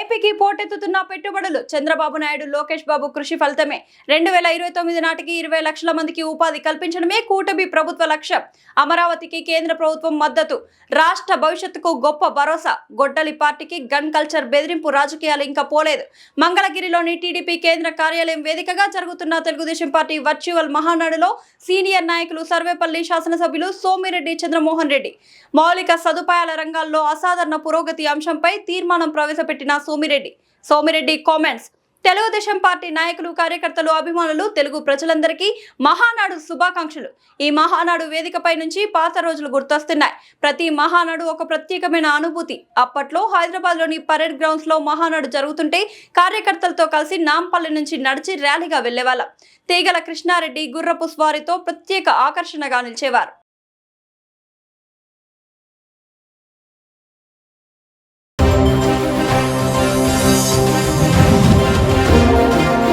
ఏపీకి పోటెత్తుతున్న పెట్టుబడులు చంద్రబాబు నాయుడు లోకేష్ బాబు కృషి ఫలితమే 2029 నాటికి 20 లక్షల మందికి ఉపాధి కల్పించడమే కూటమి ప్రభుత్వ లక్ష్యం. అమరావతికి కేంద్ర ప్రభుత్వం మద్దతు, రాష్ట్ర భవిష్యత్తుకు గొప్ప భరోసా. గొడ్డలి పార్టీకి గన్ కల్చర్ బెదిరింపు రాజకీయాలు ఇంకా పోలేదు. మంగళగిరిలోని టీడీపీ కేంద్ర కార్యాలయం వేదికగా జరుగుతున్న తెలుగుదేశం పార్టీ వర్చువల్ మహానాడులో సీనియర్ నాయకులు సర్వేపల్లి శాసనసభ్యులు సోమిరెడ్డి చంద్రమోహన్ రెడ్డి మౌలిక సదుపాయాల రంగాల్లో అసాధారణ పురోగతి అంశంపై తీర్మానం ప్రవేశపెట్టిన సోమిరెడ్డి కామెంట్స్. తెలుగుదేశం పార్టీ నాయకులు, కార్యకర్తలు, అభిమానులు, తెలుగు ప్రజలందరికీ మహానాడు శుభాకాంక్షలు. ఈ మహానాడు వేదికపై నుంచి పాత రోజులు గుర్తొస్తున్నాయి. ప్రతి మహానాడు ఒక ప్రత్యేకమైన అనుభూతి. అప్పట్లో హైదరాబాద్ లోని పరేడ్ గ్రౌండ్స్ లో మహానాడు జరుగుతుంటే కార్యకర్తలతో కలిసి నాంపల్లి నుంచి నడిచి ర్యాలీగా వెళ్లేవాళ్ళం. తీగల కృష్ణారెడ్డి గుర్రపు స్వారీతో ప్రత్యేక ఆకర్షణగా నిలిచేవారు.